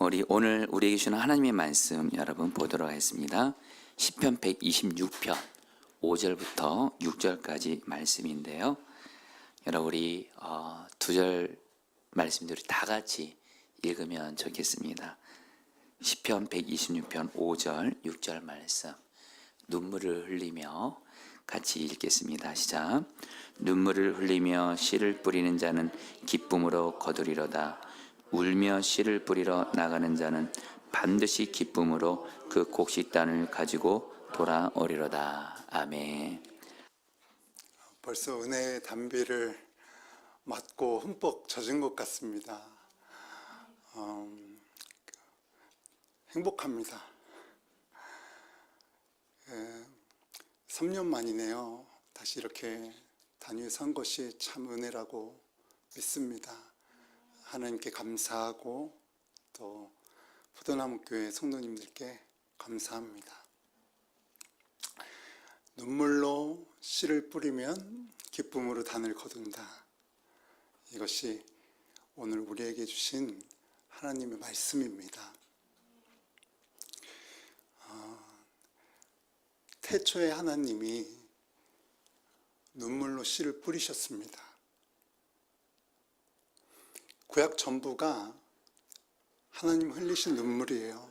오늘 우리에게 주는 하나님의 말씀 여러분 보도록 하겠습니다. 시편 126편 5절부터 6절까지 말씀인데요. 여러분 우리 두 절 말씀들이 다 같이 읽으면 좋겠습니다. 시편 126편 5절 6절 말씀 눈물을 흘리며 같이 읽겠습니다. 시작. 눈물을 흘리며 씨를 뿌리는 자는 기쁨으로 거두리로다. 울며 씨를 뿌리러 나가는 자는 반드시 기쁨으로 그 곡식단을 가지고 돌아오리로다. 아멘. 벌써 은혜의 단비를 맞고 흠뻑 젖은 것 같습니다. 행복합니다. 3년 만이네요. 다시 이렇게 단위에서 한 것이 참 은혜라고 믿습니다. 하나님께 감사하고 또 포도나무교회 성도님들께 감사합니다. 눈물로 씨를 뿌리면 기쁨으로 단을 거둔다. 이것이 오늘 우리에게 주신 하나님의 말씀입니다. 태초에 하나님이 눈물로 씨를 뿌리셨습니다. 구약 전부가 하나님 흘리신 눈물이에요.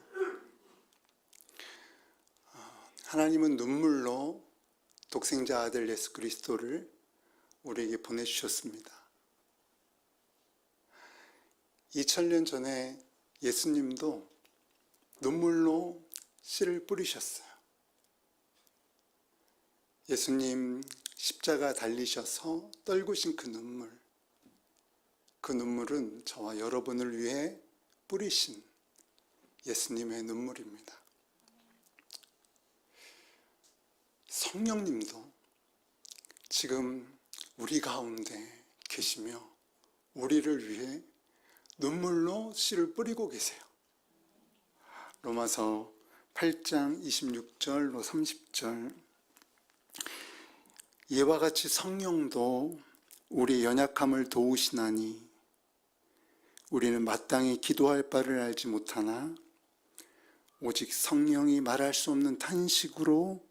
하나님은 눈물로 독생자 아들 예수 그리스도를 우리에게 보내주셨습니다. 2000년 전에 예수님도 눈물로 씨를 뿌리셨어요. 예수님 십자가 달리셔서 떨구신 그 눈물은 저와 여러분을 위해 뿌리신 예수님의 눈물입니다. 성령님도 지금 우리 가운데 계시며 우리를 위해 눈물로 씨를 뿌리고 계세요. 로마서 8장 26절로 30절 이와 같이 성령도 우리의 연약함을 도우시나니 우리는 마땅히 기도할 바를 알지 못하나 오직 성령이 말할 수 없는 탄식으로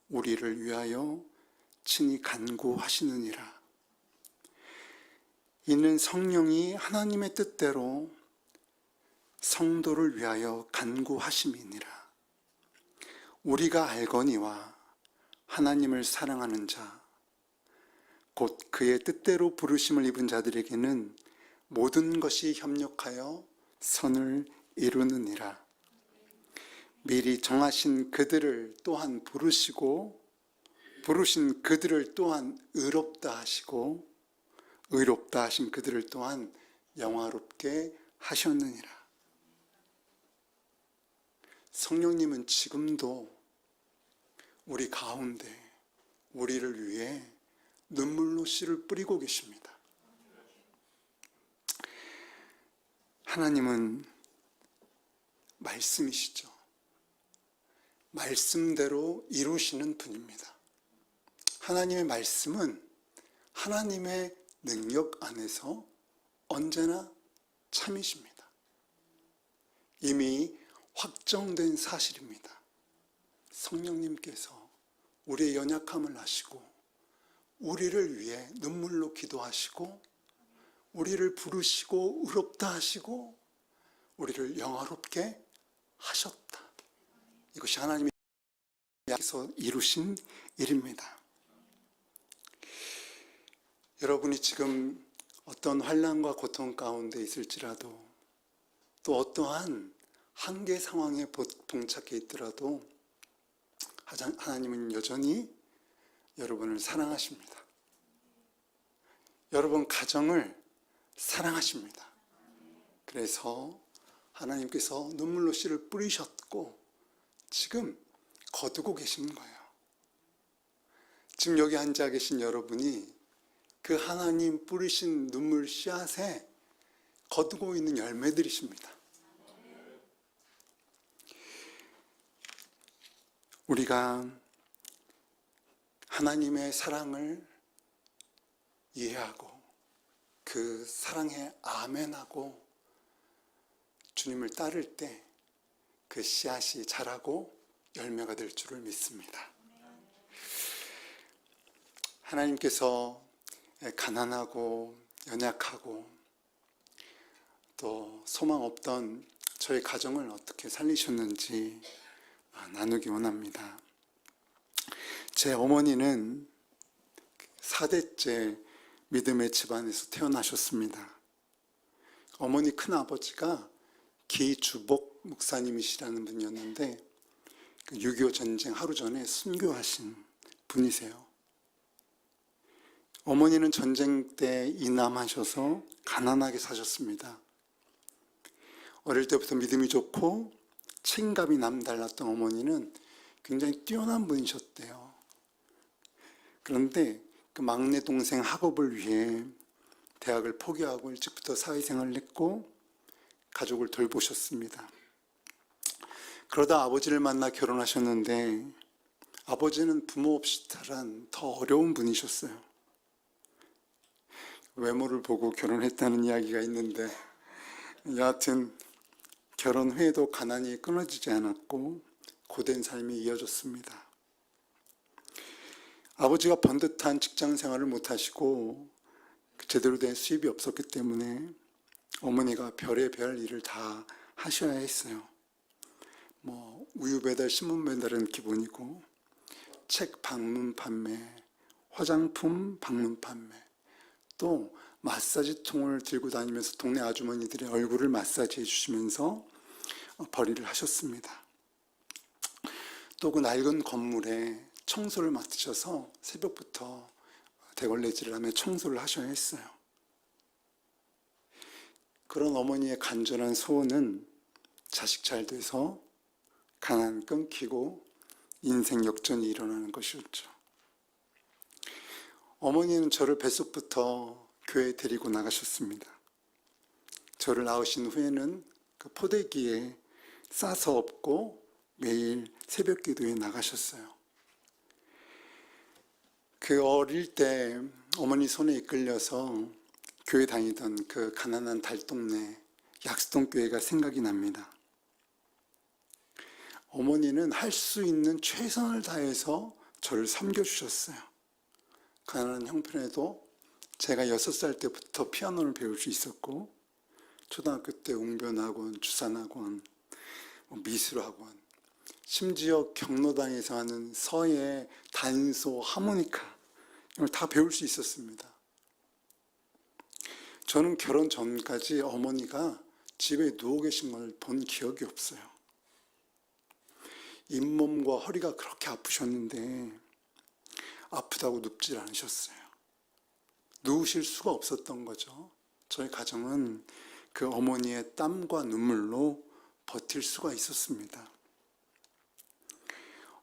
우리를 위하여 친히 간구하시느니라. 이는 성령이 하나님의 뜻대로 성도를 위하여 간구하심이니라. 우리가 알거니와 하나님을 사랑하는 자 곧 그의 뜻대로 부르심을 입은 자들에게는 모든 것이 협력하여 선을 이루느니라. 미리 정하신 그들을 또한 부르시고 부르신 그들을 또한 의롭다 하시고 의롭다 하신 그들을 또한 영화롭게 하셨느니라. 성령님은 지금도 우리 가운데 우리를 위해 눈물로 씨를 뿌리고 계십니다. 하나님은 말씀이시죠. 말씀대로 이루시는 분입니다. 하나님의 말씀은 하나님의 능력 안에서 언제나 참이십니다. 이미 확정된 사실입니다. 성령님께서 우리의 연약함을 아시고 우리를 위해 눈물로 기도하시고 우리를 부르시고 의롭다 하시고 우리를 영화롭게 하셨다. 이것이 하나님의 약에서 이루신 일입니다. 여러분이 지금 어떤 환난과 고통 가운데 있을지라도 또 어떠한 한계 상황에 봉착해 있더라도 하나님은 여전히 여러분을 사랑하십니다. 여러분 가정을 사랑하십니다. 그래서 하나님께서 눈물로 씨를 뿌리셨고 지금 거두고 계신 거예요. 지금 여기 앉아 계신 여러분이 그 하나님 뿌리신 눈물 씨앗에 거두고 있는 열매들이십니다. 우리가 하나님의 사랑을 이해하고 그 사랑에 아멘하고 주님을 따를 때 그 씨앗이 자라고 열매가 될 줄을 믿습니다. 하나님께서 가난하고 연약하고 또 소망 없던 저의 가정을 어떻게 살리셨는지 나누기 원합니다. 제 어머니는 4대째 믿음의 집안에서 태어나셨습니다. 어머니 큰아버지가 기주복 목사님이시라는 분이었는데 6.25 전쟁 하루 전에 순교하신 분이세요. 어머니는 전쟁 때 이남하셔서 가난하게 사셨습니다. 어릴 때부터 믿음이 좋고 책임감이 남달랐던 어머니는 굉장히 뛰어난 분이셨대요. 그런데 그 막내 동생 학업을 위해 대학을 포기하고 일찍부터 사회생활을 했고 가족을 돌보셨습니다. 그러다 아버지를 만나 결혼하셨는데 아버지는 부모 없이 자란 더 어려운 분이셨어요. 외모를 보고 결혼했다는 이야기가 있는데 여하튼 결혼 후에도 가난이 끊어지지 않았고 고된 삶이 이어졌습니다. 아버지가 번듯한 직장 생활을 못하시고 제대로 된 수입이 없었기 때문에 어머니가 별의별 일을 다 하셔야 했어요. 우유 배달, 신문 배달은 기본이고 책 방문 판매, 화장품 방문 판매, 또 마사지통을 들고 다니면서 동네 아주머니들의 얼굴을 마사지해 주시면서 벌이를 하셨습니다. 또 그 낡은 건물에 청소를 맡으셔서 새벽부터 대걸레질을 하며 청소를 하셔야 했어요. 그런 어머니의 간절한 소원은 자식 잘 돼서 가난 끊기고 인생 역전이 일어나는 것이었죠. 어머니는 저를 뱃속부터 교회에 데리고 나가셨습니다. 저를 낳으신 후에는 그 포대기에 싸서 엎고 매일 새벽 기도에 나가셨어요. 그 어릴 때 어머니 손에 이끌려서 교회 다니던 그 가난한 달동네 약수동 교회가 생각이 납니다. 어머니는 할 수 있는 최선을 다해서 저를 섬겨주셨어요. 가난한 형편에도 제가 6살 때부터 피아노를 배울 수 있었고 초등학교 때 웅변학원, 주산학원, 미술학원, 심지어 경로당에서 하는 서예, 단소, 하모니카 이걸 다 배울 수 있었습니다. 저는 결혼 전까지 어머니가 집에 누워 계신 걸 본 기억이 없어요. 잇몸과 허리가 그렇게 아프셨는데 아프다고 눕질 않으셨어요. 누우실 수가 없었던 거죠. 저희 가정은 그 어머니의 땀과 눈물로 버틸 수가 있었습니다.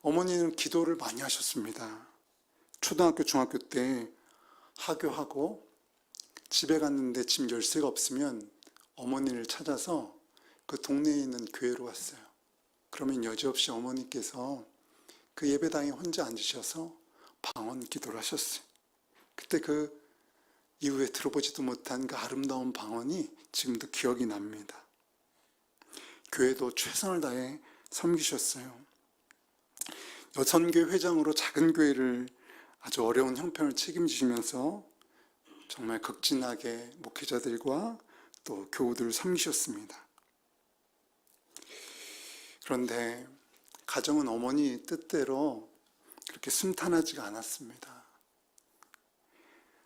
어머니는 기도를 많이 하셨습니다. 초등학교, 중학교 때 하교하고 집에 갔는데 집 열쇠가 없으면 어머니를 찾아서 그 동네에 있는 교회로 갔어요. 그러면 여지없이 어머니께서 그 예배당에 혼자 앉으셔서 방언 기도를 하셨어요. 그때 그 이후에 들어보지도 못한 그 아름다운 방언이 지금도 기억이 납니다. 교회도 최선을 다해 섬기셨어요. 여선교회 회장으로 작은 교회를 아주 어려운 형편을 책임지시면서 정말 극진하게 목회자들과 또 교우들을 섬기셨습니다. 그런데 가정은 어머니 뜻대로 그렇게 순탄하지가 않았습니다.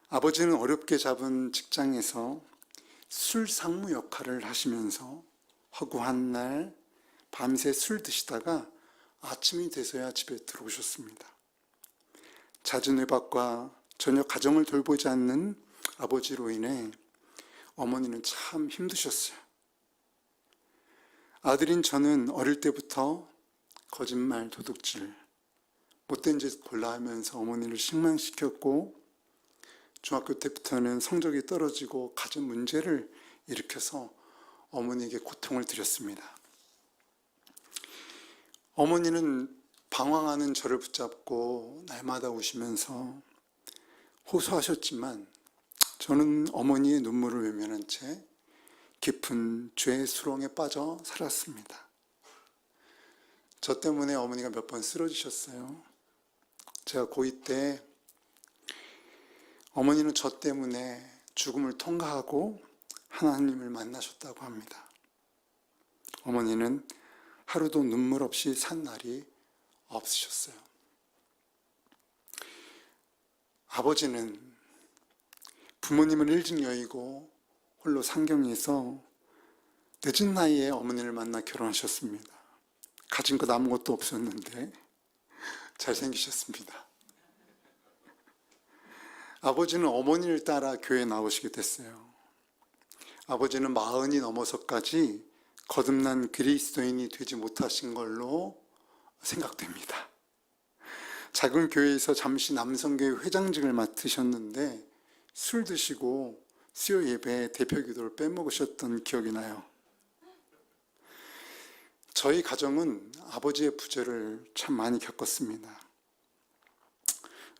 아버지는 어렵게 잡은 직장에서 술 상무 역할을 하시면서 허구한 날 밤새 술 드시다가 아침이 돼서야 집에 들어오셨습니다. 잦은 외박과 전혀 가정을 돌보지 않는 아버지로 인해 어머니는 참 힘드셨어요. 아들인 저는 어릴 때부터 거짓말, 도둑질, 못된 짓 골라 하면서 어머니를 실망시켰고 중학교 때부터는 성적이 떨어지고 가정 문제를 일으켜서 어머니에게 고통을 드렸습니다. 어머니는 방황하는 저를 붙잡고 날마다 우시면서 호소하셨지만 저는 어머니의 눈물을 외면한 채 깊은 죄의 수렁에 빠져 살았습니다. 저 때문에 어머니가 몇 번 쓰러지셨어요. 제가 고2 때 어머니는 저 때문에 죽음을 통과하고 하나님을 만나셨다고 합니다. 어머니는 하루도 눈물 없이 산 날이 없으셨어요. 아버지는 부모님을 일찍 여의고 홀로 상경에서 늦은 나이에 어머니를 만나 결혼하셨습니다. 가진 것 아무것도 없었는데 잘생기셨습니다. 아버지는 어머니를 따라 교회에 나오시게 됐어요. 아버지는 40이 넘어서까지 거듭난 그리스도인이 되지 못하신 걸로 생각됩니다. 작은 교회에서 잠시 남성교회 회장직을 맡으셨는데 술 드시고 수요 예배에 대표 기도를 빼먹으셨던 기억이 나요. 저희 가정은 아버지의 부재를 참 많이 겪었습니다.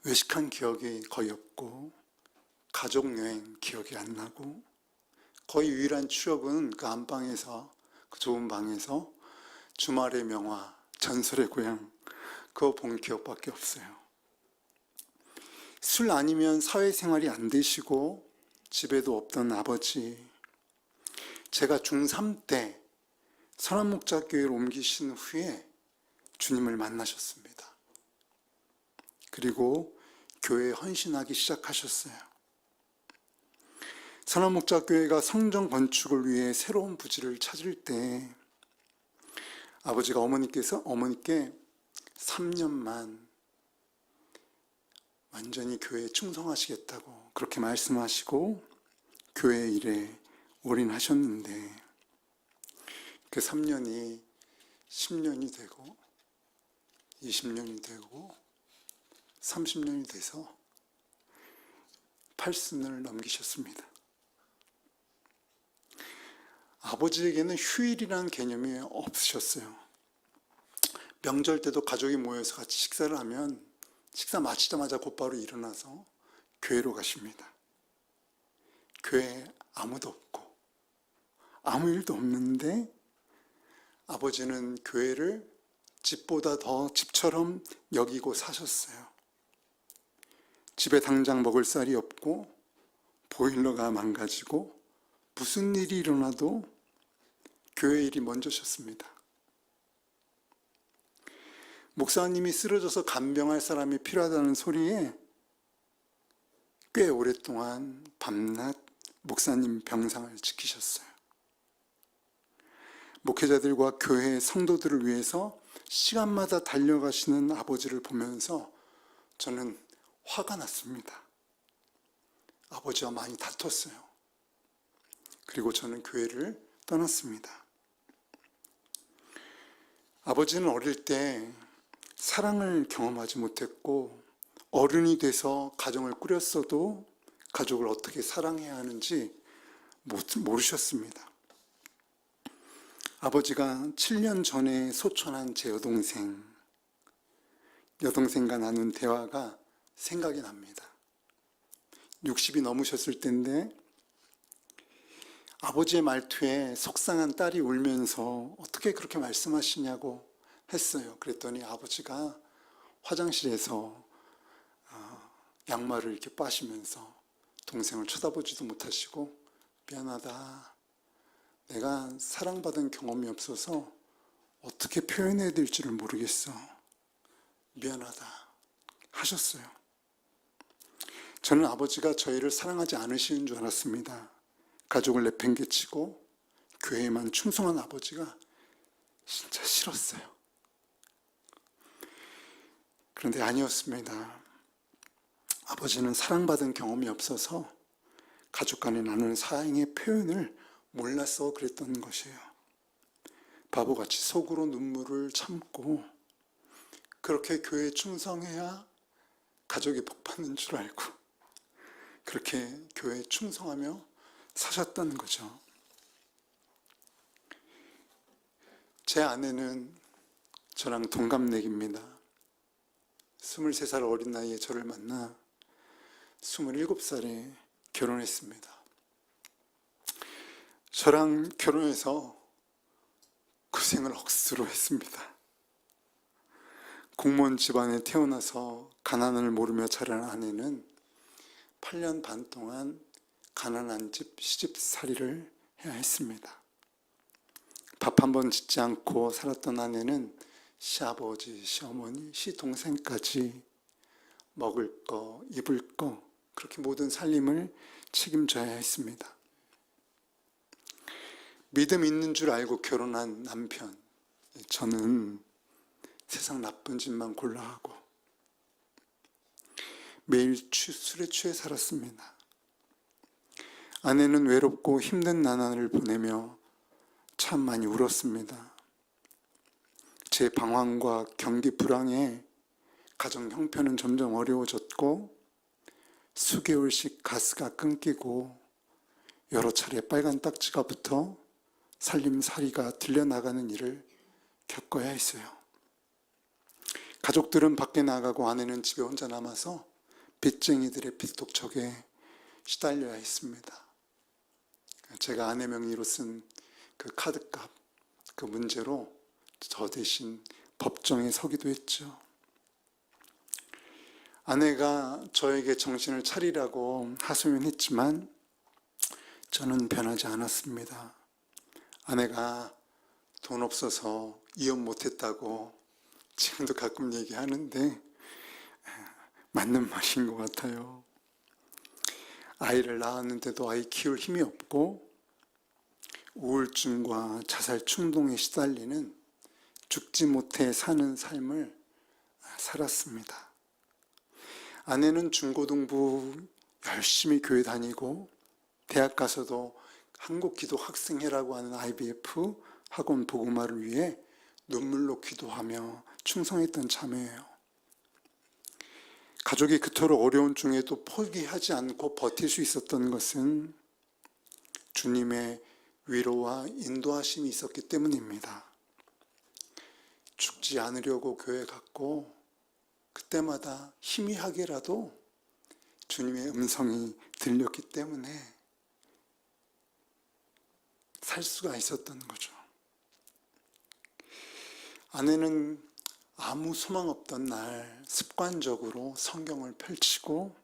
외식한 기억이 거의 없고 가족 여행 기억이 안 나고 거의 유일한 추억은 그 안방에서 그 좁은 방에서 주말의 명화, 전설의 고향 그거 본 기억밖에 없어요. 술 아니면 사회생활이 안 되시고 집에도 없던 아버지, 제가 중3 때 선한목자교회로 옮기신 후에 주님을 만나셨습니다. 그리고 교회에 헌신하기 시작하셨어요. 선한목자교회가 성전 건축을 위해 새로운 부지를 찾을 때 아버지가 어머니께 3년만 완전히 교회에 충성하시겠다고 그렇게 말씀하시고 교회 일에 올인하셨는데 그 3년이 10년이 되고 20년이 되고 30년이 돼서 팔순을 넘기셨습니다. 아버지에게는 휴일이라는 개념이 없으셨어요. 명절 때도 가족이 모여서 같이 식사를 하면 식사 마치자마자 곧바로 일어나서 교회로 가십니다. 교회에 아무도 없고 아무 일도 없는데 아버지는 교회를 집보다 더 집처럼 여기고 사셨어요. 집에 당장 먹을 쌀이 없고 보일러가 망가지고 무슨 일이 일어나도 교회 일이 먼저셨습니다. 목사님이 쓰러져서 간병할 사람이 필요하다는 소리에 꽤 오랫동안 밤낮 목사님 병상을 지키셨어요. 목회자들과 교회 성도들을 위해서 시간마다 달려가시는 아버지를 보면서 저는 화가 났습니다. 아버지와 많이 다퉜어요. 그리고 저는 교회를 떠났습니다. 아버지는 어릴 때 사랑을 경험하지 못했고 어른이 돼서 가정을 꾸렸어도 가족을 어떻게 사랑해야 하는지 모르셨습니다. 아버지가 7년 전에 소천한 제 여동생과 나눈 대화가 생각이 납니다. 60이 넘으셨을 때인데 아버지의 말투에 속상한 딸이 울면서 어떻게 그렇게 말씀하시냐고 했어요. 그랬더니 아버지가 화장실에서 양말을 이렇게 빠시면서 동생을 쳐다보지도 못하시고 미안하다. 내가 사랑받은 경험이 없어서 어떻게 표현해야 될지를 모르겠어. 미안하다 하셨어요. 저는 아버지가 저희를 사랑하지 않으시는 줄 알았습니다. 가족을 내팽개치고 교회에만 충성한 아버지가 진짜 싫었어요. 그런데 아니었습니다. 아버지는 사랑받은 경험이 없어서 가족 간에 나누는 사랑의 표현을 몰라서 그랬던 것이에요. 바보같이 속으로 눈물을 참고 그렇게 교회에 충성해야 가족이 복받는 줄 알고 그렇게 교회에 충성하며 사셨다는 거죠. 제 아내는 저랑 동갑내기입니다. 23살 어린 나이에 저를 만나 27살에 결혼했습니다. 저랑 결혼해서 고생을 억수로 했습니다. 공무원 집안에 태어나서 가난을 모르며 자란 아내는 8년 반 동안 가난한 집 시집살이를 해야 했습니다. 밥 한 번 짓지 않고 살았던 아내는 시아버지, 시어머니, 시동생까지 먹을 거, 입을 거, 그렇게 모든 살림을 책임져야 했습니다. 믿음 있는 줄 알고 결혼한 남편, 저는 세상 나쁜 짓만 골라하고 매일 술에 취해 살았습니다. 아내는 외롭고 힘든 나날을 보내며 참 많이 울었습니다. 제 방황과 경기 불황에 가정 형편은 점점 어려워졌고 수개월씩 가스가 끊기고 여러 차례 빨간 딱지가 붙어 살림살이가 들려나가는 일을 겪어야 했어요. 가족들은 밖에 나가고 아내는 집에 혼자 남아서 빚쟁이들의 빚독촉에 시달려야 했습니다. 제가 아내 명의로 쓴 그 카드값, 그 문제로 저 대신 법정에 서기도 했죠. 아내가 저에게 정신을 차리라고 하소연했지만 저는 변하지 않았습니다. 아내가 돈 없어서 이혼 못했다고 지금도 가끔 얘기하는데 맞는 말인 것 같아요. 아이를 낳았는데도 아이 키울 힘이 없고 우울증과 자살 충동에 시달리는 죽지 못해 사는 삶을 살았습니다. 아내는 중고등부 열심히 교회 다니고 대학 가서도 한국기도학생회라고 하는 IBF 학원 복음화를 위해 눈물로 기도하며 충성했던 자매예요. 가족이 그토록 어려운 중에도 포기하지 않고 버틸 수 있었던 것은 주님의 위로와 인도하심이 있었기 때문입니다. 죽지 않으려고 교회 갔고 그때마다 희미하게라도 주님의 음성이 들렸기 때문에 살 수가 있었던 거죠. 아내는 아무 소망 없던 날 습관적으로 성경을 펼치고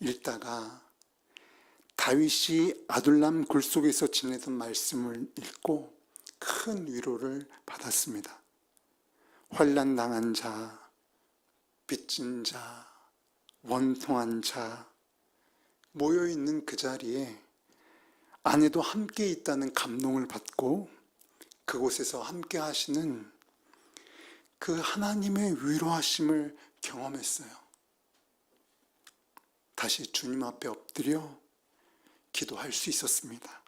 읽다가 다윗이 아둘람 굴 속에서 지내던 말씀을 읽고 큰 위로를 받았습니다. 환난 당한 자, 빚진 자, 원통한 자 모여있는 그 자리에 아내도 함께 있다는 감동을 받고 그곳에서 함께 하시는 그 하나님의 위로하심을 경험했어요. 다시 주님 앞에 엎드려 기도할 수 있었습니다.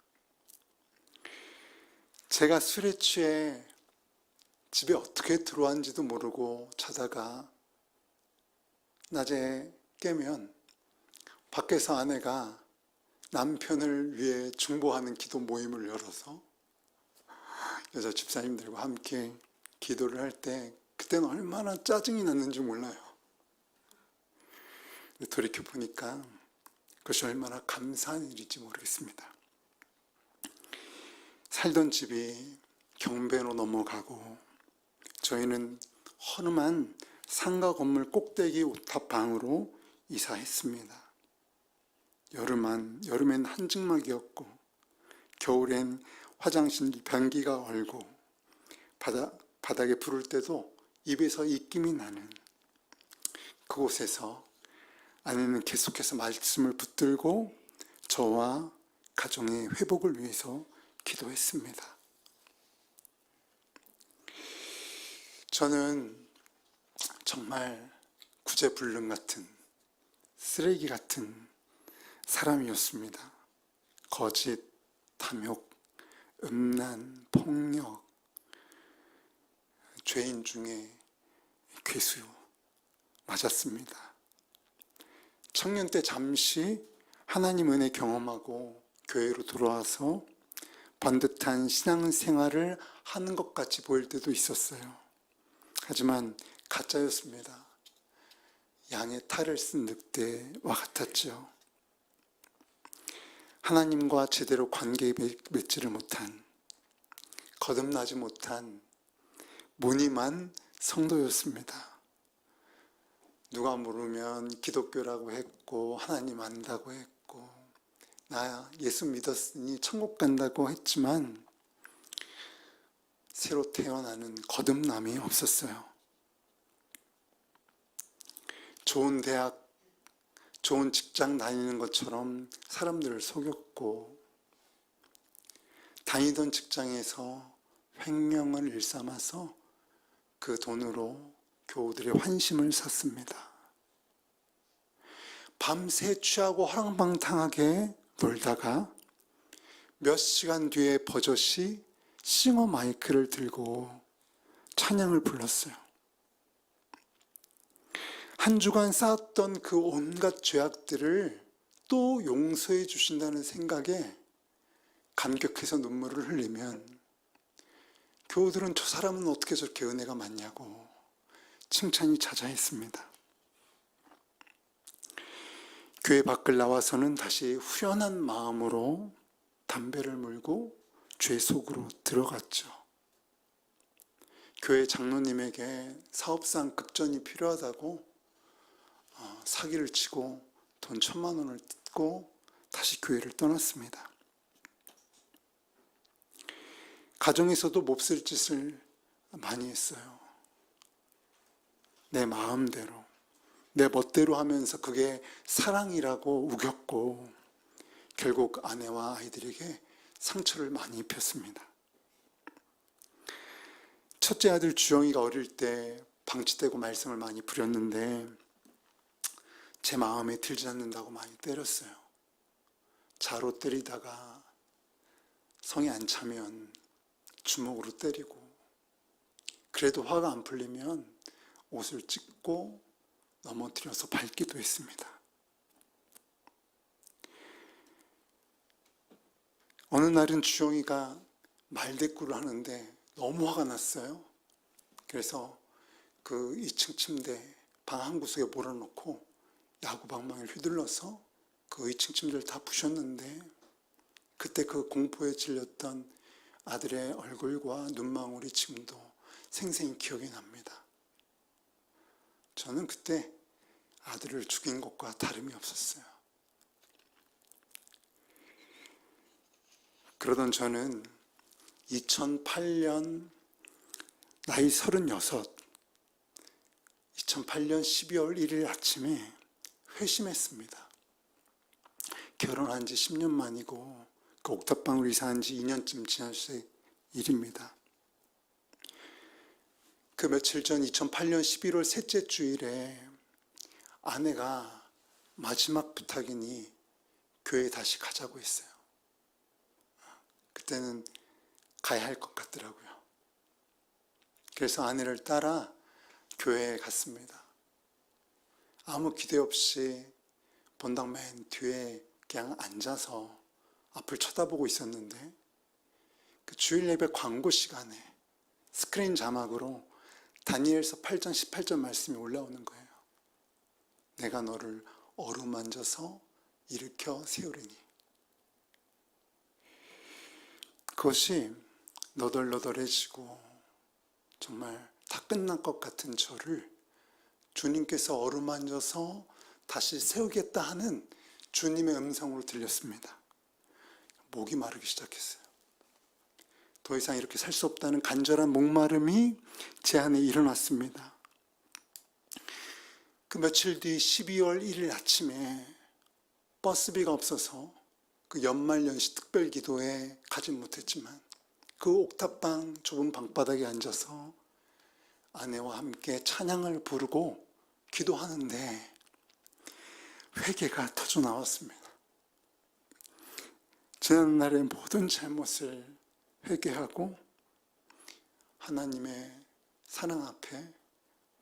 제가 술에 취해 집에 어떻게 들어왔는지도 모르고 자다가 낮에 깨면 밖에서 아내가 남편을 위해 중보하는 기도 모임을 열어서 여자 집사님들과 함께 기도를 할 때 그때는 얼마나 짜증이 났는지 몰라요. 돌이켜 보니까 그것이 얼마나 감사한 일인지 모르겠습니다. 살던 집이 경배로 넘어가고 저희는 허름한 상가 건물 꼭대기 옥탑방으로 이사했습니다. 여름엔 한증막이었고 겨울엔 화장실 변기가 얼고 바닥에 부를 때도 입에서 입김이 나는 그곳에서 아내는 계속해서 말씀을 붙들고 저와 가정의 회복을 위해서 기도했습니다. 저는 정말 구제불능 같은 쓰레기 같은 사람이었습니다. 거짓, 탐욕, 음란, 폭력, 죄인 중에 괴수 맞았습니다. 청년 때 잠시 하나님 은혜 경험하고 교회로 돌아와서 반듯한 신앙생활을 하는 것 같이 보일 때도 있었어요. 하지만 가짜였습니다. 양의 탈을 쓴 늑대와 같았죠. 하나님과 제대로 관계 맺지를 못한, 거듭나지 못한 무늬만 성도였습니다. 누가 물으면 기독교라고 했고 하나님 안다고 했고 나 예수 믿었으니 천국 간다고 했지만 새로 태어나는 거듭남이 없었어요. 좋은 대학, 좋은 직장 다니는 것처럼 사람들을 속였고 다니던 직장에서 횡령을 일삼아서 그 돈으로 교우들의 환심을 샀습니다. 밤새 취하고 허랑방탕하게 놀다가 몇 시간 뒤에 버젓이 싱어 마이크를 들고 찬양을 불렀어요. 한 주간 쌓았던 그 온갖 죄악들을 또 용서해 주신다는 생각에 감격해서 눈물을 흘리면 교우들은 저 사람은 어떻게 저렇게 은혜가 많냐고 칭찬이 자자했습니다. 교회 밖을 나와서는 다시 후련한 마음으로 담배를 물고 죄 속으로 들어갔죠. 교회 장로님에게 사업상 급전이 필요하다고 사기를 치고 돈 1,000만 원을 뜯고 다시 교회를 떠났습니다. 가정에서도 몹쓸 짓을 많이 했어요. 내 마음대로, 내 멋대로 하면서 그게 사랑이라고 우겼고 결국 아내와 아이들에게 상처를 많이 입혔습니다. 첫째 아들 주영이가 어릴 때 방치되고 말썽을 많이 부렸는데 제 마음에 들지 않는다고 많이 때렸어요. 자로 때리다가 성에 안 차면 주먹으로 때리고 그래도 화가 안 풀리면 옷을 찢고 넘어뜨려서 밟기도 했습니다. 어느 날은 주영이가 말대꾸를 하는데 너무 화가 났어요. 그래서 그 2층 침대 방 한 구석에 몰아놓고 야구방망이를 휘둘러서 그 2층 침대를 다 부셨는데 그때 그 공포에 질렸던 아들의 얼굴과 눈망울이 지금도 생생히 기억이 납니다. 저는 그때 아들을 죽인 것과 다름이 없었어요. 그러던 저는 2008년 나이 36, 2008년 12월 1일 아침에 회심했습니다. 결혼한 지 10년 만이고 그 옥탑방으로 이사한 지 2년쯤 지났을 일입니다. 그 며칠 전 2008년 11월 셋째 주일에 아내가 마지막 부탁이니 교회에 다시 가자고 했어요. 그때는 가야 할 것 같더라고요. 그래서 아내를 따라 교회에 갔습니다. 아무 기대 없이 본당 맨 뒤에 그냥 앉아서 앞을 쳐다보고 있었는데 그 주일 예배 광고 시간에 스크린 자막으로 다니엘서 8장 18절 말씀이 올라오는 거예요. 내가 너를 어루만져서 일으켜 세우리니. 그것이 너덜너덜해지고 정말 다 끝난 것 같은 저를 주님께서 어루만져서 다시 세우겠다 하는 주님의 음성으로 들렸습니다. 목이 마르기 시작했어요. 더 이상 이렇게 살 수 없다는 간절한 목마름이 제 안에 일어났습니다. 그 며칠 뒤 12월 1일 아침에 버스비가 없어서 그 연말연시 특별기도에 가진 못했지만 그 옥탑방 좁은 방바닥에 앉아서 아내와 함께 찬양을 부르고 기도하는데 회개가 터져 나왔습니다. 지난날의 모든 잘못을 회개하고 하나님의 사랑 앞에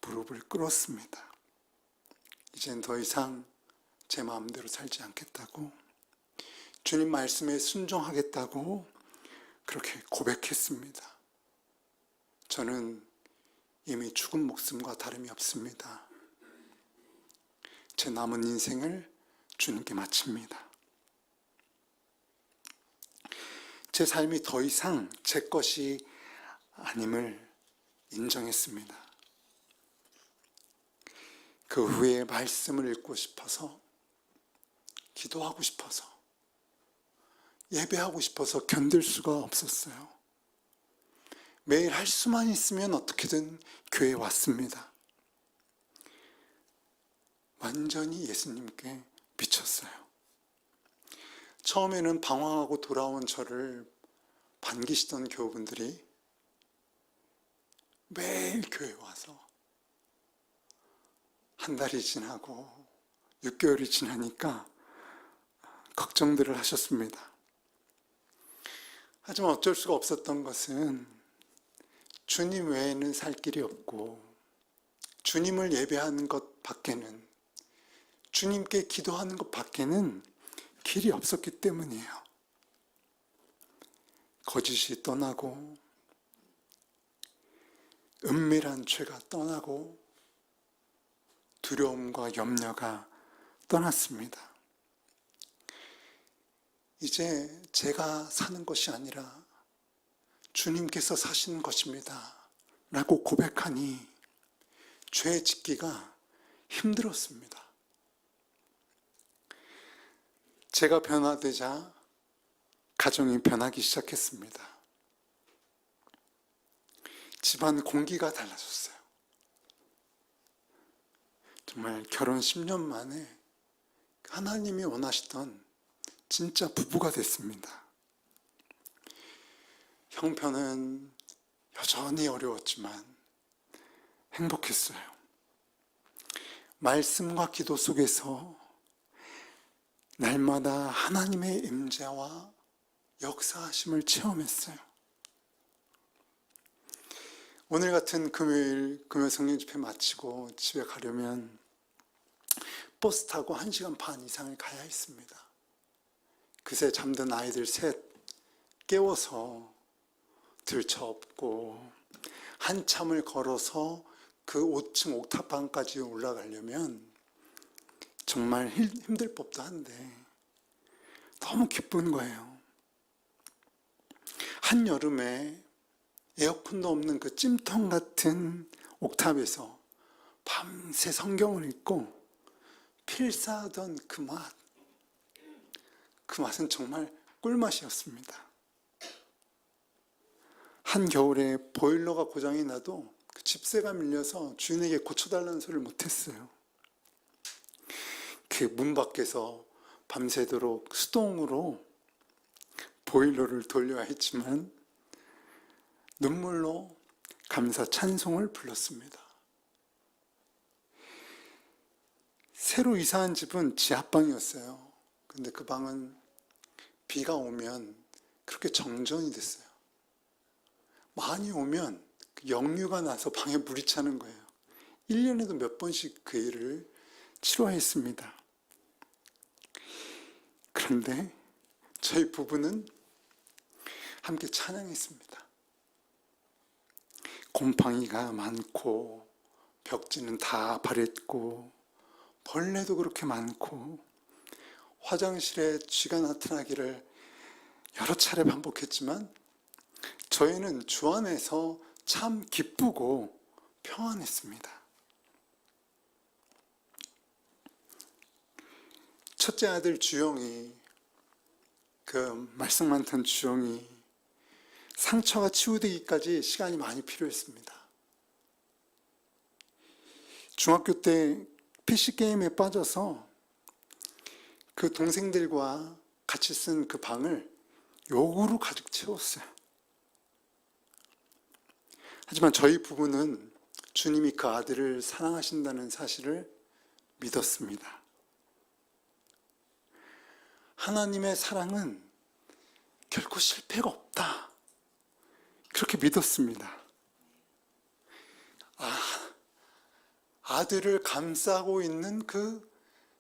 무릎을 꿇었습니다. 이젠 더 이상 제 마음대로 살지 않겠다고, 주님 말씀에 순종하겠다고 그렇게 고백했습니다. 저는 이미 죽은 목숨과 다름이 없습니다. 제 남은 인생을 주님께 바칩니다. 제 삶이 더 이상 제 것이 아님을 인정했습니다. 그 후에 말씀을 읽고 싶어서, 기도하고 싶어서, 예배하고 싶어서 견딜 수가 없었어요. 매일 할 수만 있으면 어떻게든 교회에 왔습니다. 완전히 예수님께 미쳤어요. 처음에는 방황하고 돌아온 저를 반기시던 교우분들이 매일 교회에 와서 한 달이 지나고 6개월이 지나니까 걱정들을 하셨습니다. 하지만 어쩔 수가 없었던 것은 주님 외에는 살 길이 없고 주님을 예배하는 것 밖에는, 주님께 기도하는 것 밖에는 길이 없었기 때문이에요. 거짓이 떠나고 은밀한 죄가 떠나고 두려움과 염려가 떠났습니다. 이제 제가 사는 것이 아니라 주님께서 사시는 것입니다 라고 고백하니 죄 짓기가 힘들었습니다. 제가 변화되자 가정이 변하기 시작했습니다. 집안 공기가 달라졌어요. 정말 결혼 10년 만에 하나님이 원하시던 진짜 부부가 됐습니다. 형편은 여전히 어려웠지만 행복했어요. 말씀과 기도 속에서 날마다 하나님의 임재와 역사하심을 체험했어요. 오늘 같은 금요일 성령 집회 마치고 집에 가려면 버스 타고 1시간 반 이상을 가야 했습니다. 그새 잠든 아이들 셋 깨워서 들쳐업고 한참을 걸어서 그 5층 옥탑방까지 올라가려면 정말 힘들 법도 한데 너무 기쁜 거예요. 한여름에 에어컨도 없는 그 찜통 같은 옥탑에서 밤새 성경을 읽고 필사하던 그 맛은 정말 꿀맛이었습니다. 한겨울에 보일러가 고장이 나도 그 집세가 밀려서 주인에게 고쳐달라는 소리를 못했어요. 그 문 밖에서 밤새도록 수동으로 보일러를 돌려야 했지만 눈물로 감사 찬송을 불렀습니다. 새로 이사한 집은 지하방이었어요. 근데 그 방은 비가 오면 그렇게 정전이 됐어요. 많이 오면 역류가 나서 방에 물이 차는 거예요. 1년에도 몇 번씩 그 일을 치러했습니다. 그런데 저희 부부는 함께 찬양했습니다. 곰팡이가 많고 벽지는 다 바랬고 벌레도 그렇게 많고 화장실에 쥐가 나타나기를 여러 차례 반복했지만 저희는 주 안에서 참 기쁘고 평안했습니다. 첫째 아들 주영이, 그 말썽 많던 주영이 상처가 치유되기까지 시간이 많이 필요했습니다. 중학교 때 PC게임에 빠져서 그 동생들과 같이 쓴 그 방을 욕으로 가득 채웠어요. 하지만 저희 부부는 주님이 그 아들을 사랑하신다는 사실을 믿었습니다. 하나님의 사랑은 결코 실패가 없다. 그렇게 믿었습니다. 아들을 감싸고 있는 그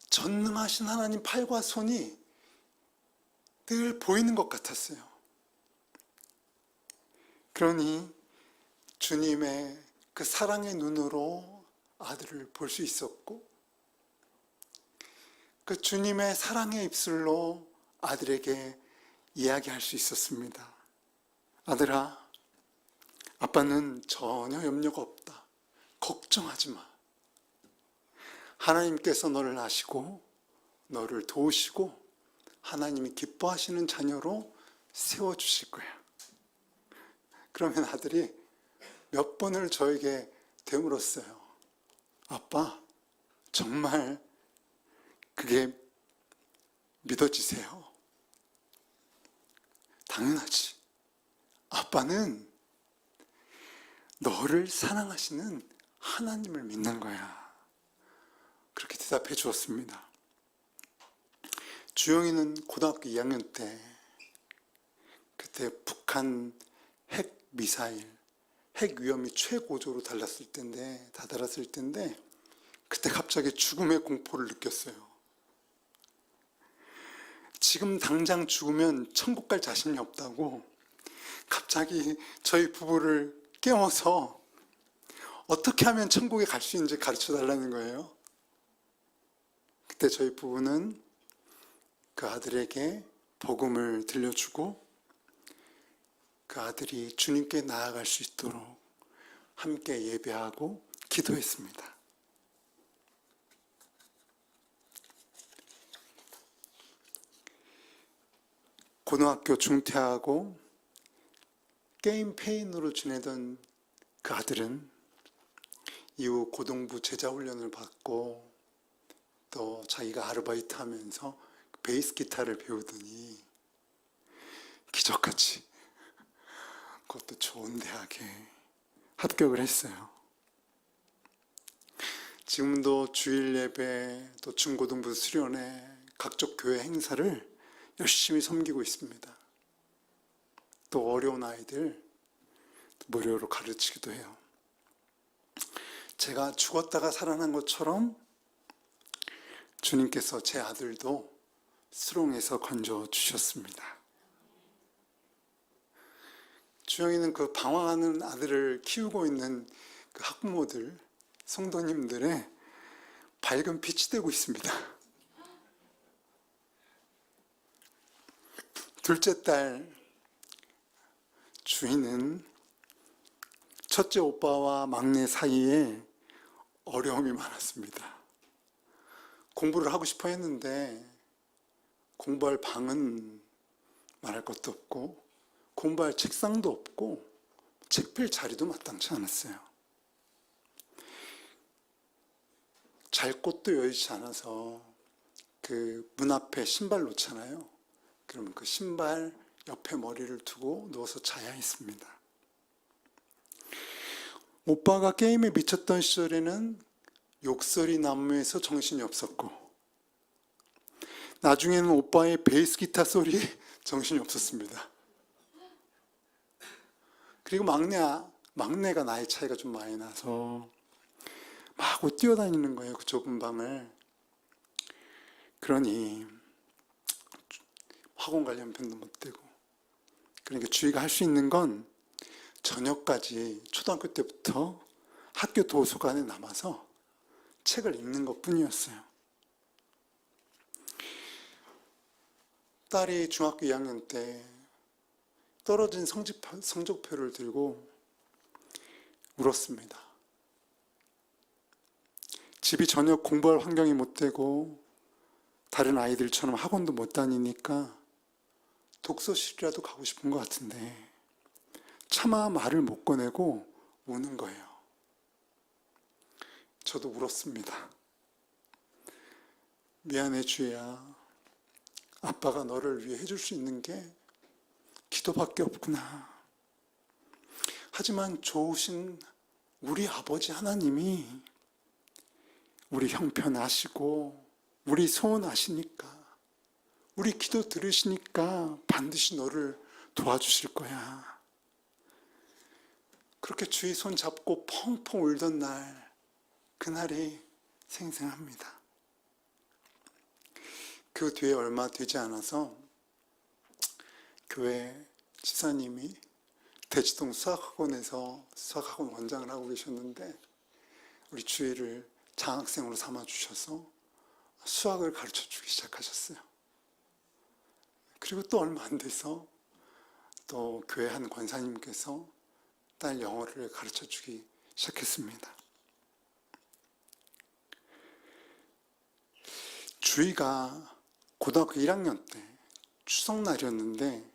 전능하신 하나님 팔과 손이 늘 보이는 것 같았어요. 그러니 주님의 그 사랑의 눈으로 아들을 볼 수 있었고, 그 주님의 사랑의 입술로 아들에게 이야기할 수 있었습니다. 아들아, 아빠는 전혀 염려가 없다. 걱정하지 마. 하나님께서 너를 아시고 너를 도우시고 하나님이 기뻐하시는 자녀로 세워주실 거야. 그러면 아들이 몇 번을 저에게 되물었어요. 아빠, 정말 그게 믿어지세요? 당연하지. 아빠는 너를 사랑하시는 하나님을 믿는 거야. 그렇게 대답해 주었습니다. 주영이는 고등학교 2학년 때 그때 북한 핵 미사일, 핵 위험이 최고조로 달랐을 때인데 그때 갑자기 죽음의 공포를 느꼈어요. 지금 당장 죽으면 천국 갈 자신이 없다고 갑자기 저희 부부를 깨워서 어떻게 하면 천국에 갈 수 있는지 가르쳐 달라는 거예요. 그때 저희 부부는 그 아들에게 복음을 들려주고 그 아들이 주님께 나아갈 수 있도록 함께 예배하고 기도했습니다. 고등학교 중퇴하고 게임 페인으로 지내던 그 아들은 이후 고등부 제자훈련을 받고 또 자기가 아르바이트 하면서 베이스 기타를 배우더니 기적같이 그것도 좋은 대학에 합격을 했어요. 지금도 주일 예배 또 중고등부 수련회 각종 교회 행사를 열심히 섬기고 있습니다. 또 어려운 아이들 무료로 가르치기도 해요. 제가 죽었다가 살아난 것처럼 주님께서 제 아들도 수롱에서 건져주셨습니다. 주영이는 그 방황하는 아들을 키우고 있는 그 학부모들, 성도님들의 밝은 빛이 되고 있습니다. 둘째 딸 주희는 첫째 오빠와 막내 사이에 어려움이 많았습니다. 공부를 하고 싶어 했는데 공부할 방은 말할 것도 없고 공부할 책상도 없고 책 펼 자리도 마땅치 않았어요. 잘 곳도 여의치 않아서 그 문 앞에 신발 놓잖아요. 그러면 그 신발 옆에 머리를 두고 누워서 자야 했습니다. 오빠가 게임에 미쳤던 시절에는 욕설이 난무해서 정신이 없었고 나중에는 오빠의 베이스 기타 소리에 정신이 없었습니다. 그리고 막내가 나이 차이가 좀 많이 나서 막 뛰어다니는 거예요. 그 좁은 방을. 그러니 학원 갈 형편도 못 되고 그러니까 주희가 할 수 있는 건 저녁까지 초등학교 때부터 학교 도서관에 남아서 책을 읽는 것뿐이었어요. 딸이 중학교 2학년 때 떨어진 성적표를 들고 울었습니다. 집이 전혀 공부할 환경이 못 되고 다른 아이들처럼 학원도 못 다니니까 독서실이라도 가고 싶은 것 같은데 차마 말을 못 꺼내고 우는 거예요. 저도 울었습니다. 미안해 주희야. 아빠가 너를 위해 해줄 수 있는 게 기도밖에 없구나. 하지만 좋으신 우리 아버지 하나님이 우리 형편 아시고 우리 소원 아시니까 우리 기도 들으시니까 반드시 너를 도와주실 거야. 그렇게 주희 손 잡고 펑펑 울던 날, 그날이 생생합니다. 그 뒤에 얼마 되지 않아서 교회 집사님이 대치동 수학학원에서 수학학원 원장을 하고 계셨는데 우리 주희를 장학생으로 삼아주셔서 수학을 가르쳐주기 시작하셨어요. 그리고 또 얼마 안 돼서 또 교회 한 권사님께서 딸 영어를 가르쳐 주기 시작했습니다. 주희가 고등학교 1학년 때 추석날이었는데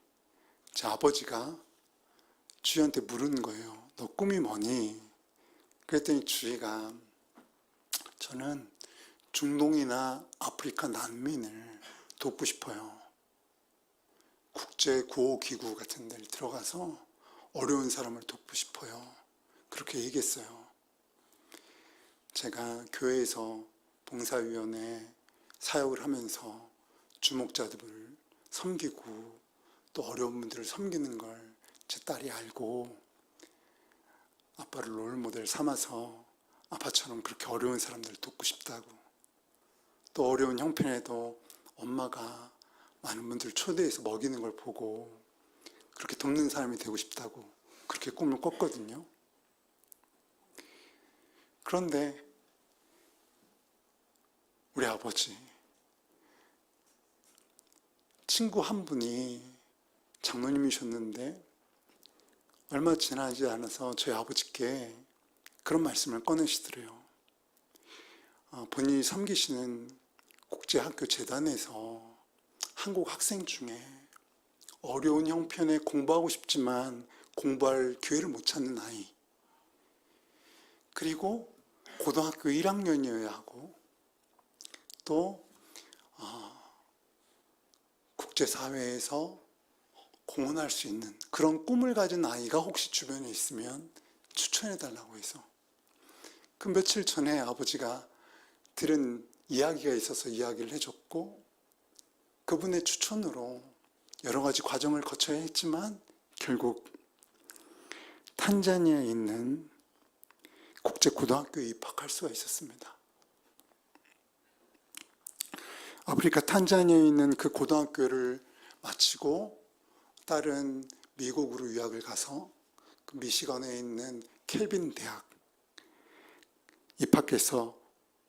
제 아버지가 주희한테 물은 거예요. 너 꿈이 뭐니? 그랬더니 주희가 저는 중동이나 아프리카 난민을 돕고 싶어요. 국제 구호기구 같은 데를 들어가서 어려운 사람을 돕고 싶어요. 그렇게 얘기했어요. 제가 교회에서 봉사위원회 사역을 하면서 주목자들을 섬기고 또 어려운 분들을 섬기는 걸 제 딸이 알고 아빠를 롤모델 삼아서 아빠처럼 그렇게 어려운 사람들을 돕고 싶다고, 또 어려운 형편에도 엄마가 많은 분들 초대해서 먹이는 걸 보고 그렇게 돕는 사람이 되고 싶다고 그렇게 꿈을 꿨거든요. 그런데 우리 아버지, 친구 한 분이 장로님이셨는데 얼마 지나지 않아서 저희 아버지께 그런 말씀을 꺼내시더래요. 본인이 섬기시는 국제학교 재단에서 한국 학생 중에 어려운 형편에 공부하고 싶지만 공부할 기회를 못 찾는 아이, 그리고 고등학교 1학년이어야 하고 또 국제사회에서 공헌할 수 있는 그런 꿈을 가진 아이가 혹시 주변에 있으면 추천해달라고 해서, 그 며칠 전에 아버지가 들은 이야기가 있어서 이야기를 해줬고, 그분의 추천으로 여러 가지 과정을 거쳐야 했지만 결국 탄자니아에 있는 국제고등학교에 입학할 수가 있었습니다. 아프리카 탄자니아에 있는 그 고등학교를 마치고 딸은 미국으로 유학을 가서 그 미시건에 있는 켈빈 대학 입학해서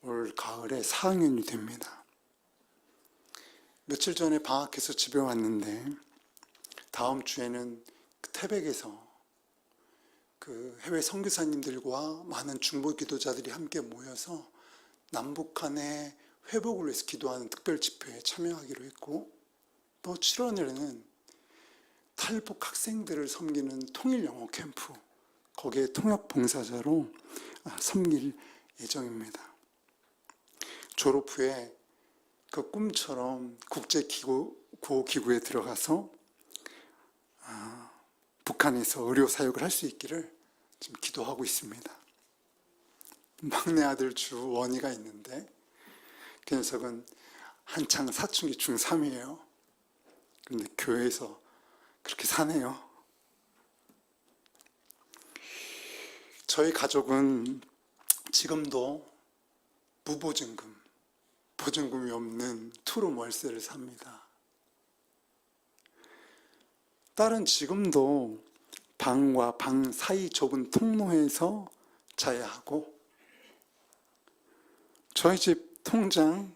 올 가을에 4학년이 됩니다. 며칠 전에 방학해서 집에 왔는데 다음 주에는 태백에서 그 해외 선교사님들과 많은 중보 기도자들이 함께 모여서 남북한의 회복을 위해서 기도하는 특별 집회에 참여하기로 했고, 또 7월에는 탈북 학생들을 섬기는 통일 영어 캠프, 거기에 통역 봉사자로 섬길 예정입니다. 졸업 후에 그 꿈처럼 국제구호기구에 들어가서 북한에서 의료 사역을 할 수 있기를 지금 기도하고 있습니다. 막내 아들 주원이가 있는데 그 녀석은 한창 사춘기 중3이에요. 그런데 교회에서 그렇게 사네요. 저희 가족은 지금도 무보증금, 보증금이 없는 투룸 월세를 삽니다. 딸은 지금도 방과 방 사이 좁은 통로에서 자야 하고, 저희 집 통장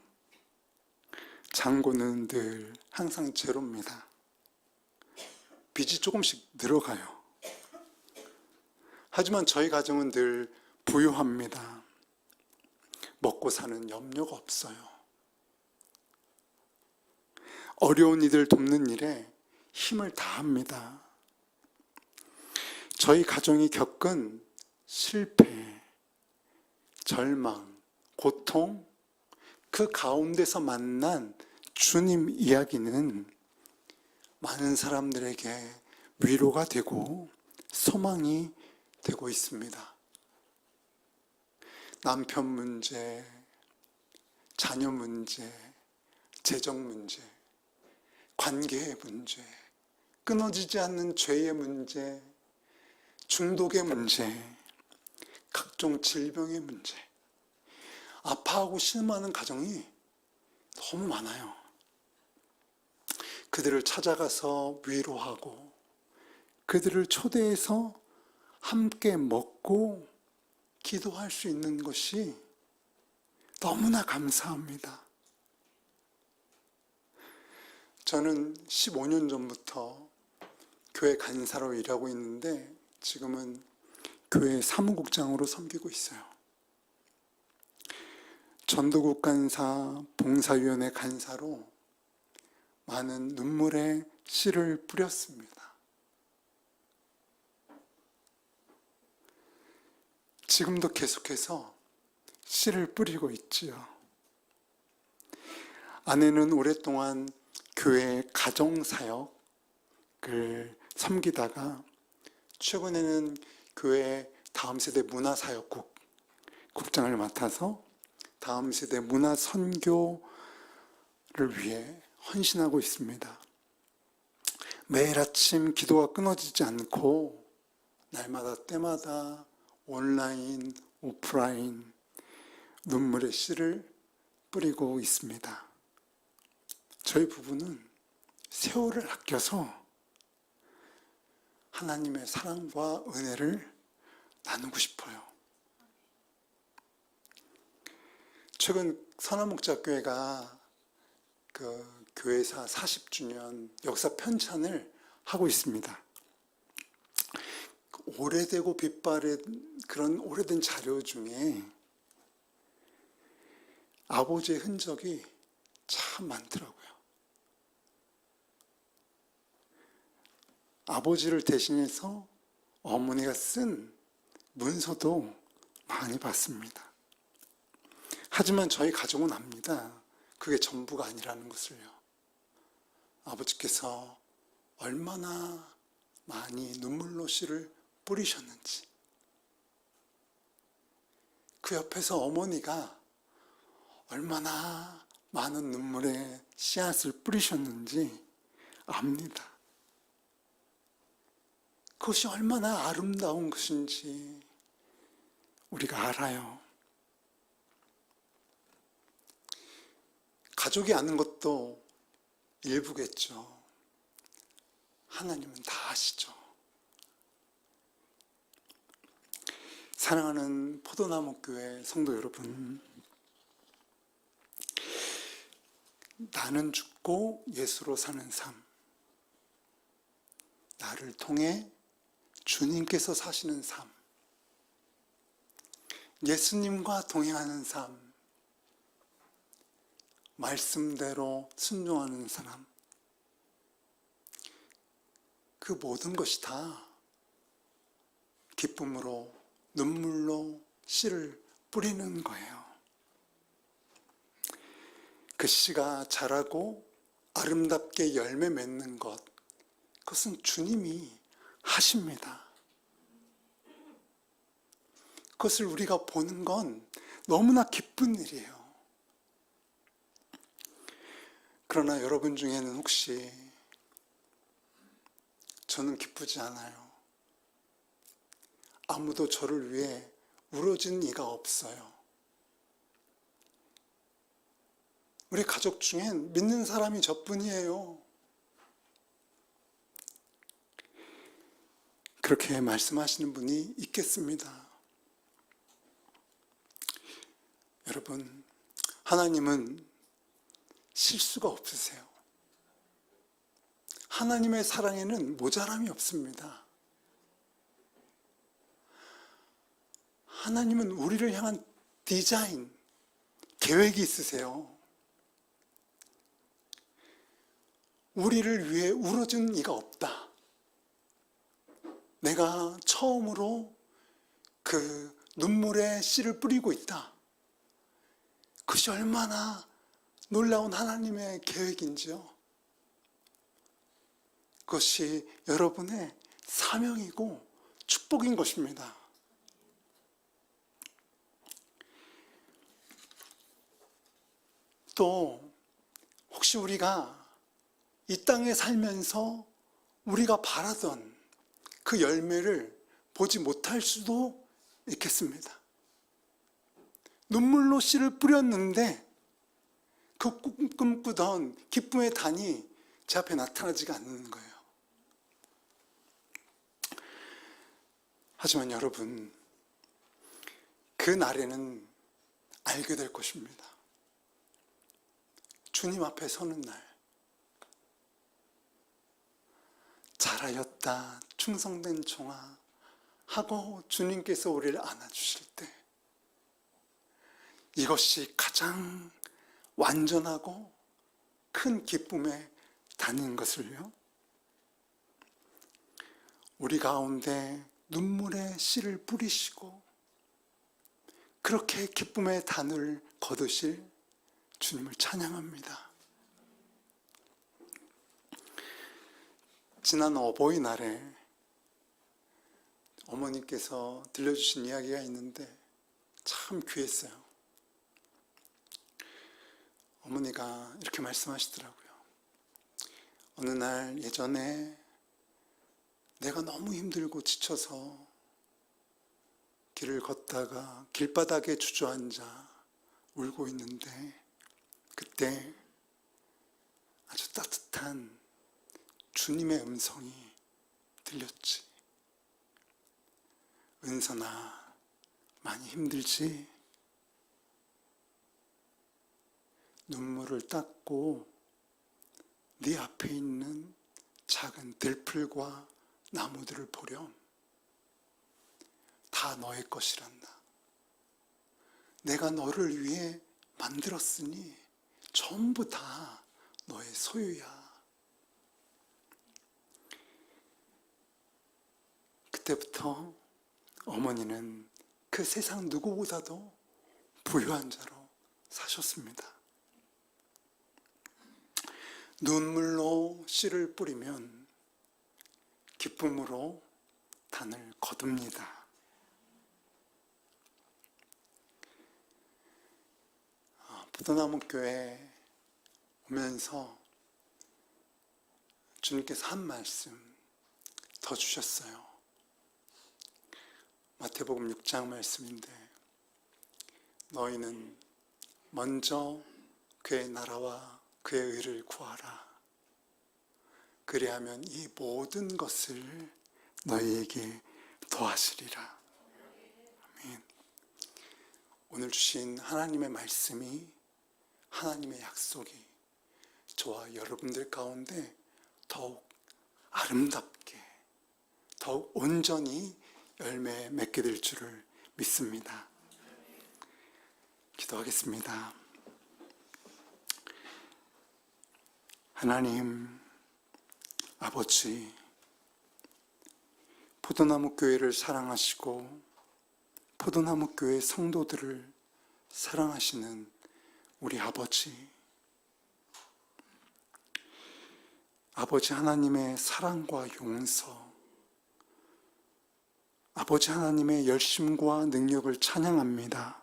잔고는 늘 항상 제로입니다. 빚이 조금씩 늘어가요. 하지만 저희 가정은 늘 부유합니다. 먹고 사는 염려가 없어요. 어려운 이들 돕는 일에 힘을 다합니다. 저희 가정이 겪은 실패, 절망, 고통, 그 가운데서 만난 주님 이야기는 많은 사람들에게 위로가 되고 소망이 되고 있습니다. 남편 문제, 자녀 문제, 재정 문제, 관계의 문제, 끊어지지 않는 죄의 문제, 중독의 문제, 각종 질병의 문제, 아파하고 신음하는 가정이 너무 많아요. 그들을 찾아가서 위로하고 그들을 초대해서 함께 먹고 기도할 수 있는 것이 너무나 감사합니다. 저는 15년 전부터 교회 간사로 일하고 있는데 지금은 교회 사무국장으로 섬기고 있어요. 전도국 간사, 봉사위원회 간사로 많은 눈물의 씨를 뿌렸습니다. 지금도 계속해서 씨를 뿌리고 있지요. 아내는 오랫동안 교회 가정사역을 섬기다가 최근에는 교회 다음세대 문화사역국 국장을 맡아서 다음 세대 문화 선교를 위해 헌신하고 있습니다. 매일 아침 기도가 끊어지지 않고 날마다 때마다 온라인, 오프라인 눈물의 씨를 뿌리고 있습니다. 저희 부부는 세월을 아껴서 하나님의 사랑과 은혜를 나누고 싶어요. 최근 선화목자교회가 그 교회사 40주년 역사 편찬을 하고 있습니다. 오래되고 빛바랜 그런 오래된 자료 중에 아버지의 흔적이 참 많더라고요. 아버지를 대신해서 어머니가 쓴 문서도 많이 봤습니다. 하지만 저희 가족은 압니다. 그게 전부가 아니라는 것을요. 아버지께서 얼마나 많이 눈물로 씨를 뿌리셨는지, 그 옆에서 어머니가 얼마나 많은 눈물의 씨앗을 뿌리셨는지 압니다. 그것이 얼마나 아름다운 것인지 우리가 알아요. 가족이 아는 것도 일부겠죠. 하나님은 다 아시죠. 사랑하는 포도나무교회 성도 여러분, 나는 죽고 예수로 사는 삶, 나를 통해 주님께서 사시는 삶, 예수님과 동행하는 삶, 말씀대로 순종하는 사람, 그 모든 것이 다 기쁨으로 눈물로 씨를 뿌리는 거예요. 그 씨가 자라고 아름답게 열매 맺는 것, 그것은 주님이 하십니다. 그것을 우리가 보는 건 너무나 기쁜 일이에요. 그러나 여러분 중에는 혹시 저는 기쁘지 않아요. 아무도 저를 위해 울어준 이가 없어요. 우리 가족 중엔 믿는 사람이 저뿐이에요. 그렇게 말씀하시는 분이 있겠습니다. 여러분, 하나님은 실수가 없으세요. 하나님의 사랑에는 모자람이 없습니다. 하나님은 우리를 향한 디자인, 계획이 있으세요. 우리를 위해 울어준 이가 없다. 내가 처음으로 그 눈물의 씨를 뿌리고 있다. 그것이 얼마나 놀라운 하나님의 계획인지요. 그것이 여러분의 사명이고 축복인 것입니다. 또 혹시 우리가 이 땅에 살면서 우리가 바라던 그 열매를 보지 못할 수도 있겠습니다. 눈물로 씨를 뿌렸는데 그 꿈꾸던 기쁨의 단이 제 앞에 나타나지가 않는 거예요. 하지만 여러분, 그 날에는 알게 될 것입니다. 주님 앞에 서는 날, 잘하였다, 충성된 종아 하고 주님께서 우리를 안아주실 때 이것이 가장 완전하고 큰 기쁨에 닿는 것을요, 우리 가운데 눈물의 씨를 뿌리시고 그렇게 기쁨의 단을 거두실 주님을 찬양합니다. 지난 어버이날에 어머님께서 들려주신 이야기가 있는데 참 귀했어요. 어머니가 이렇게 말씀하시더라고요. 어느 날 예전에 내가 너무 힘들고 지쳐서 길을 걷다가 길바닥에 주저앉아 울고 있는데 그때 아주 따뜻한 주님의 음성이 들렸지. 은선아, 많이 힘들지? 눈물을 닦고 네 앞에 있는 작은 들풀과 나무들을 보렴. 다 너의 것이란다. 내가 너를 위해 만들었으니 전부 다 너의 소유야. 그때부터 어머니는 그 세상 누구보다도 부유한 자로 사셨습니다. 눈물로 씨를 뿌리면 기쁨으로 단을 거둡니다. 포도나무 교회 오면서 주님께서 한 말씀 더 주셨어요. 마태복음 6장 말씀인데, 너희는 먼저 그의 나라와 그의 의를 구하라. 그리하면 이 모든 것을 너희에게 더하시리라. 아멘. 오늘 주신 하나님의 말씀이, 하나님의 약속이 저와 여러분들 가운데 더욱 아름답게, 더욱 온전히 열매 맺게 될 줄을 믿습니다. 기도하겠습니다. 하나님 아버지, 포도나무 교회를 사랑하시고 포도나무 교회 성도들을 사랑하시는 우리 아버지, 아버지 하나님의 사랑과 용서, 아버지 하나님의 열심과 능력을 찬양합니다.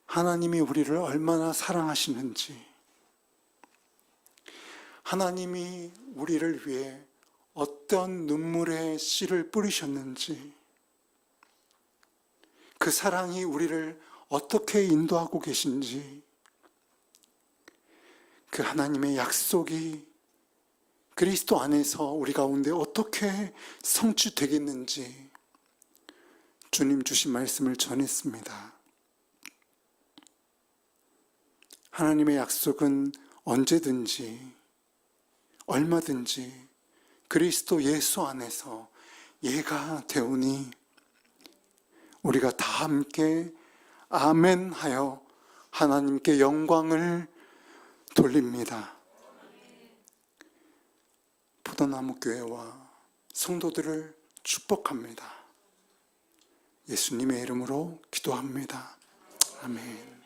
하나님이 우리를 얼마나 사랑하시는지, 하나님이 우리를 위해 어떤 눈물의 씨를 뿌리셨는지, 그 사랑이 우리를 어떻게 인도하고 계신지, 그 하나님의 약속이 그리스도 안에서 우리 가운데 어떻게 성취되겠는지 주님 주신 말씀을 전했습니다. 하나님의 약속은 언제든지 얼마든지 그리스도 예수 안에서 예가 되오니 우리가 다 함께 아멘 하여 하나님께 영광을 돌립니다. 포도나무 교회와 성도들을 축복합니다. 예수님의 이름으로 기도합니다. 아멘.